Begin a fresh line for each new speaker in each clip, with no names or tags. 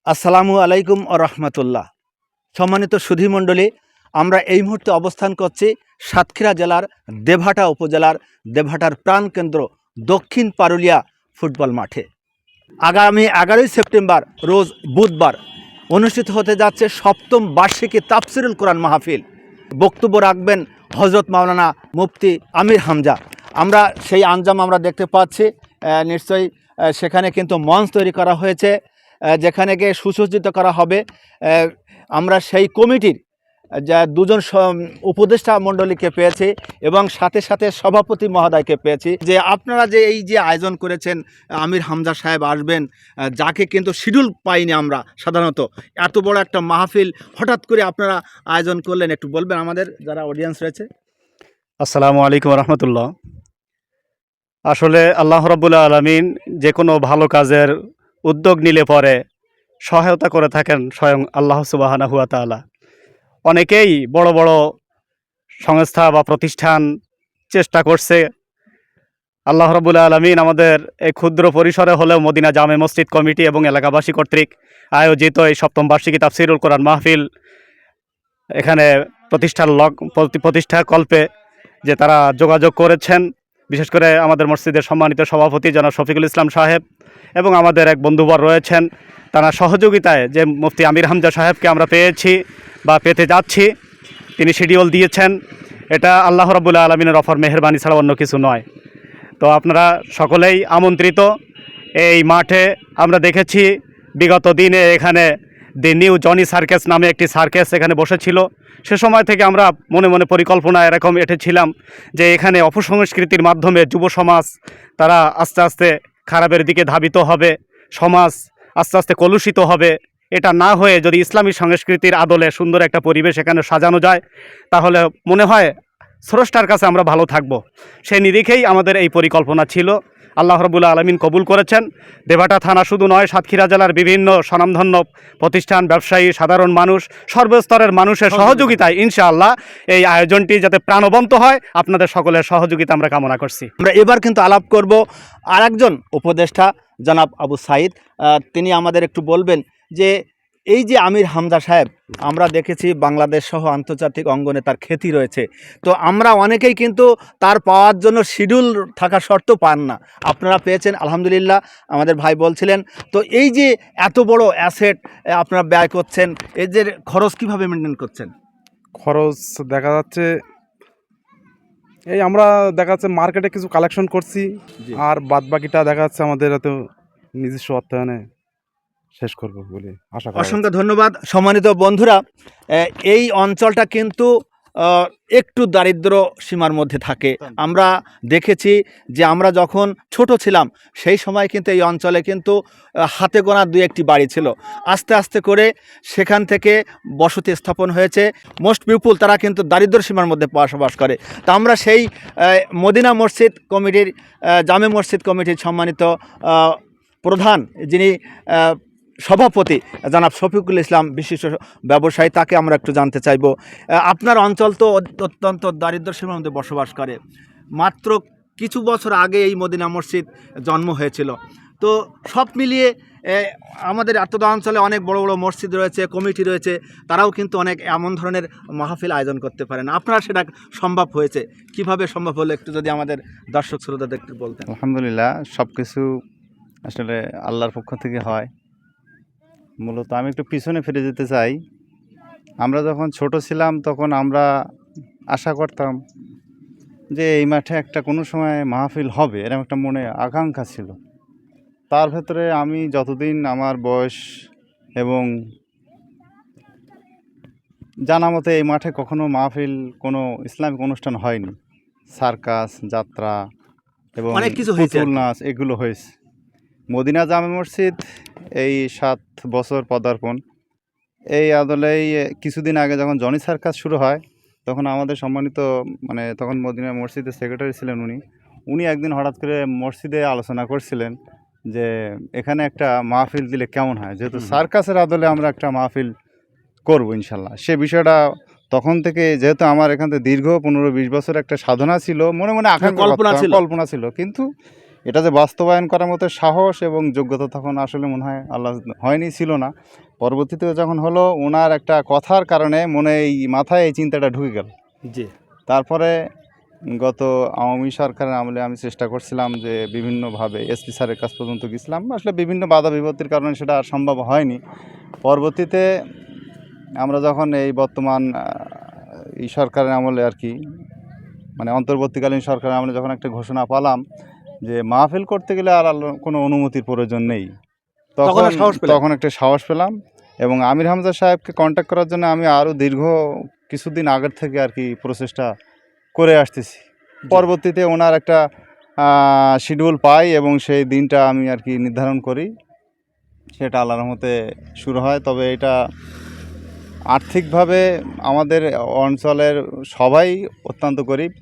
আসসালামু আলাইকুম ও রহমতুল্লাহ। সম্মানিত সুধীমণ্ডলী, আমরা এই মুহূর্তে অবস্থান করছি সাতক্ষীরা জেলার দেবহাটা উপজেলার দেবহাটার প্রাণকেন্দ্র দক্ষিণ পারুলিয়া ফুটবল মাঠে। আগামী 11ই সেপ্টেম্বর রোজ বুধবার অনুষ্ঠিত হতে যাচ্ছে সপ্তম বার্ষিকী তাফসিরুল কোরআন মাহফিল। বক্তব্য রাখবেন হজরত মাওলানা মুফতি আমির হামজা। আমরা সেই আঞ্জাম আমরা দেখতে পাচ্ছি। নিশ্চয়ই সেখানে কিন্তু মঞ্চ তৈরি করা হয়েছে, যেখানে গিয়ে সুসজ্জিত করা হবে। আমরা সেই কমিটির যা দুজন উপদেষ্টা মণ্ডলীকে পেয়েছি এবং সাথে সাথে সভাপতি মহোদয়কে পেয়েছি। যে আপনারা যে এই যে আয়োজন করেছেন, আমির হামজা সাহেব আসবেন, যাকে কিন্তু শিডিউল পাইনি আমরা সাধারণত, এত বড় একটা মাহফিল হঠাৎ করে আপনারা আয়োজন করলেন, একটু বলবেন আমাদের যারা অডিয়েন্স রয়েছে।
আসসালামু আলাইকুম রহমতুল্লাহ। আসলে আল্লাহ রাব্বুল আলামিন যে কোনো ভালো কাজের উদ্যোগ নিলে পরে সহায়তা করে থাকেন স্বয়ং আল্লাহ সুবহানাহু ওয়া তাআলা। অনেকেই বড় বড় সংস্থা বা প্রতিষ্ঠান চেষ্টা করছে। আল্লাহ রাব্বুল আলামিন আমাদের এই ক্ষুদ্র পরিসরে হলেও মদিনা জামে মসজিদ কমিটি এবং এলাকাবাসী কর্তৃক আয়োজিত এই সপ্তম বার্ষিকী তাফসিরুল কোরআন মাহফিল এখানে প্রতিষ্ঠা কল্পে যে তারা যোগাযোগ করেছেন, বিশেষ করে আমাদের মসজিদের সম্মানিত সভাপতি জনাব শফিকুল ইসলাম সাহেব এবং আমাদের এক বন্ধুবর রয়েছেন, তারা সহযোগিতায় যে মুফতি আমির হামজা সাহেবকে আমরা পেয়েছি বা পেতে যাচ্ছি, তিনি শিডিউল দিয়েছেন। এটা আল্লাহ রাব্বুল আলামিনের অফার মেহেরবানি ছাড়া অন্য কিছু নয়। তো আপনারা সকলেই আমন্ত্রিত। এই মাঠে আমরা দেখেছি বিগত দিনে এখানে দি নিউ জনি সার্কাস নামে একটি সার্কাস এখানে বসেছিল। সে সময় থেকে আমরা মনে মনে পরিকল্পনা এরকম এঁটেছিলাম যে এখানে অপসংস্কৃতির মাধ্যমে যুব সমাজ তারা আস্তে আস্তে খারাপের দিকে ধাবিত হবে, সমাজ আস্তে আস্তে কলুষিত হবে। এটা না হয়ে যদি ইসলামী সংস্কৃতির আদলে সুন্দর একটা পরিবেশ এখানে সাজানো যায়, তাহলে মনে হয় স্রষ্টার কাছে আমরা ভালো থাকব। সেই নিরিখেই আমাদের এই পরিকল্পনা ছিল। আল্লাহ রাব্বুল আলামিন কবুল করেছেন। দেবহাটা থানা শুধু নয়, সাতক্ষীরা জেলার বিভিন্ন স্বনামধন্য প্রতিষ্ঠান, ব্যবসায়ী, সাধারণ মানুষ, সর্বস্তরের মানুষের সহযোগিতায় ইনশাআল্লাহ এই আয়োজনটি যাতে প্রাণবন্ত হয়, আপনাদের সকলের সহযোগিতা আমরা কামনা করছি।
আমরা এবার কিন্তু আলাপ করব আরেকজন উপদেষ্টা জনাব আবু সাইদ। তিনি আমাদের একটু বলবেন যে এই যে আমির হামজা সাহেব, আমরা দেখেছি বাংলাদেশ সহ আন্তর্জাতিক অঙ্গনে তার খ্যাতি রয়েছে। তো আমরা অনেকেই কিন্তু তার পাওয়ার জন্য শিডিউল থাকা সত্ত্বেও পান না, আপনারা পেয়েছেন আলহামদুলিল্লাহ। আমাদের ভাই বলছিলেন, তো এই যে এত বড় অ্যাসেট আপনারা ব্যয় করছেন, এই যে খরচ কিভাবে মেনটেন করছেন?
খরচ দেখা যাচ্ছে এই আমরা দেখা যাচ্ছে মার্কেটে কিছু কালেকশন করছি, আর বাদ বাকিটা দেখা যাচ্ছে আমাদের এত নিজস্ব অর্থায়নে শেষ করবো বলে আশা করি।
অসংখ্য ধন্যবাদ। সম্মানিত বন্ধুরা, এই অঞ্চলটা কিন্তু একটু দারিদ্র সীমার মধ্যে থাকে। আমরা দেখেছি যে আমরা যখন ছোট ছিলাম সেই সময় কিন্তু এই অঞ্চলে কিন্তু হাতে গোনা দুই একটি বাড়ি ছিল। আস্তে আস্তে করে সেখান থেকে বসতি স্থাপন হয়েছে। মোস্ট পিপুল তারা কিন্তু দারিদ্র সীমার মধ্যে বসবাস করে। তা আমরা সেই মদিনা মসজিদ কমিটির জামে মসজিদ কমিটির সম্মানিত প্রধান যিনি সভাপতি জনাব শফিকুল ইসলাম বিশিষ্ট ব্যবসায়ী, তাকে আমরা একটু জানতে চাইব। আপনার অঞ্চল তো অত্যন্ত দারিদ্র সীমার মধ্যে বসবাস করে। মাত্র কিছু বছর আগে এই মদিনা মসজিদ জন্ম হয়েছিল। তো সব মিলিয়ে আমাদের এতটা অঞ্চলে অনেক বড় বড় মসজিদ রয়েছে, কমিটি রয়েছে, তারাও কিন্তু অনেক এমন ধরনের মাহফিল আয়োজন করতে পারেন। আপনারা সেটা সম্ভব হয়েছে, কিভাবে সম্ভব হলো একটু যদি আমাদের দর্শক শ্রোতাদের একটু বলতেন।
আলহামদুলিল্লাহ, সব কিছু আসলে আল্লাহর পক্ষ থেকে হয়। মূলত আমি একটু পিছনে ফিরে যেতে চাই। আমরা যখন ছোট ছিলাম তখন আমরা আশা করতাম যে এই মাঠে একটা কোনো সময় মাহফিল হবে, এরকম একটা মনে আকাঙ্ক্ষা ছিল। তার ভেতরে আমি যতদিন আমার বয়স এবং জানা মতে এই মাঠে কখনো মাহফিল কোনো ইসলামিক অনুষ্ঠান হয়নি। সার্কাস, যাত্রা এবং
অনেক কিছু হয়েছে,
পুতুল নাচ এগুলো হয়েছে। মদিনা জামে মসজিদ এই 7 বছর পদার্পণ, এই আদলেই কিছুদিন আগে যখন জনি সার্কাস শুরু হয় তখন আমাদের সম্মানিত তখন মদিনা মসজিদের সেক্রেটারি ছিলেন উনি একদিন হঠাৎ করে মসজিদে আলোচনা করছিলেন যে এখানে একটা মাহফিল দিলে কেমন হয়, যেহেতু সার্কাসের আদলে আমরা একটা মাহফিল করবো ইনশাল্লাহ। সে বিষয়টা তখন থেকে, যেহেতু আমার এখান থেকে দীর্ঘ 15-20 বছর একটা সাধনা ছিল, মনে মনে আকাঙ্ক্ষা কল্পনা ছিল, কিন্তু এটা যে বাস্তবায়ন করার মতো সাহস এবং যোগ্যতা তখন আসলে মনে হয় আল্লাহ হয়নি, ছিল না। পরবর্তীতে যখন হলো, ওনার একটা কথার কারণে মাথায় এই চিন্তাটা ঢুকে গেল।
জি।
তারপরে গত আওয়ামী সরকারের আমলে আমি চেষ্টা করছিলাম যে বিভিন্নভাবে এসপি স্যারের কাছ পর্যন্ত গেছিলাম, আসলে বিভিন্ন বাধা বিপত্তির কারণে সেটা আর সম্ভব হয়নি। পরবর্তীতে আমরা যখন এই বর্তমান এই সরকারের আমলে আর কি, মানে অন্তর্বর্তীকালীন সরকারের আমলে যখন একটা ঘোষণা পেলাম যে মাহফিল করতে গেলে আর কোনো অনুমতির প্রয়োজন নেই,
তখন আর সাহস পেলেন?
তখন একটা সাহস পেলাম। এবং আমির হামজা সাহেবকে কন্ট্যাক্ট করার জন্য আমি আরও দীর্ঘ কিছুদিন আগের থেকে আর কি প্রচেষ্টা করে আসতেছি। পরবর্তীতে ওনার একটা শিডিউল পাই এবং সেই দিনটা আমি আর কি নির্ধারণ করি, সেটা আল্লাহর রহমতে শুরু হয়। তবে এটা আর্থিকভাবে আমাদের অঞ্চলের সবাই অত্যন্ত গরিব,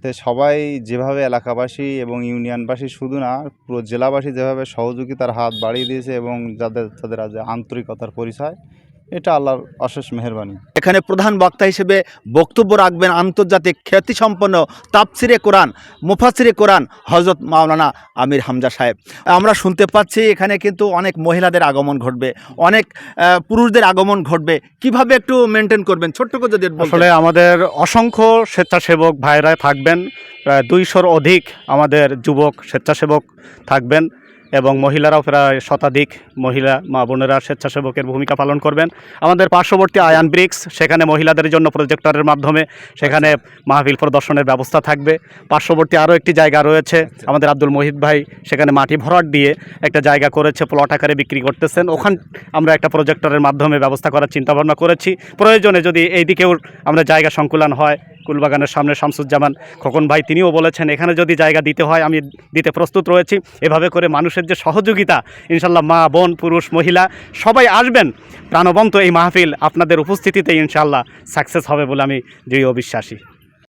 তো সবাই যেভাবে এলাকাবাসী এবং ইউনিয়নবাসী শুধু না, পুরো জেলাবাসী যেভাবে সহযোগিতার হাত বাড়িয়ে দিয়েছে এবং তাদের আজ আন্তরিকতার পরিচয়, এটা আল্লাহর অশেষ মেহেরবানি।
এখানে প্রধান বক্তা হিসেবে বক্তব্য রাখবেন আন্তর্জাতিক খ্যাতিসম্পন্ন তাফসিরে কোরআন, মুফাসিরে কোরআন হযরত মাওলানা আমির হামজা সাহেব। আমরা শুনতে পাচ্ছি এখানে কিন্তু অনেক মহিলাদের আগমন ঘটবে, অনেক পুরুষদের আগমন ঘটবে, কিভাবে একটু মেনটেন করবেন ছোট্ট করে যদি বলতেন।
আসলে আমাদের অসংখ্য স্বেচ্ছাসেবক ভাইরা থাকবেন, প্রায় 200-র অধিক আমাদের যুবক স্বেচ্ছাসেবক থাকবেন এবং মহিলারাও প্রায় শতাধিক মহিলা মা বোনেরা স্বেচ্ছাসেবকের ভূমিকা পালন করবেন। আমাদের পার্শ্ববর্তী আয়ান ব্রিক্স, সেখানে মহিলাদের জন্য প্রজেক্টরের মাধ্যমে সেখানে মাহফিল প্রদর্শনের ব্যবস্থা থাকবে। পার্শ্ববর্তী আরও একটি জায়গা রয়েছে, আমাদের আব্দুল মহিদ ভাই সেখানে মাটি ভরাট দিয়ে একটা জায়গা করেছে, প্লট আকারে বিক্রি করতেছেন, ওখান আমরা একটা প্রজেক্টরের মাধ্যমে ব্যবস্থা করার চিন্তাভাবনা করেছি। প্রয়োজনে যদি এই দিকেও আমরা জায়গা সংকুলান হয়, কুলবাগানের সামনে শামসুজ্জামান খোকন ভাই তিনিও বলেছেন এখানে যদি জায়গা দিতে হয় আমি দিতে প্রস্তুত রয়েছি। এভাবে করে মানুষের যে সহযোগিতা, ইনশাল্লাহ মা বোন পুরুষ মহিলা সবাই আসবেন প্রাণবন্ত এই মাহফিল আপনাদের উপস্থিতিতে ইনশাল্লাহ সাকসেস হবে বলে আমি দৃঢ় বিশ্বাসী।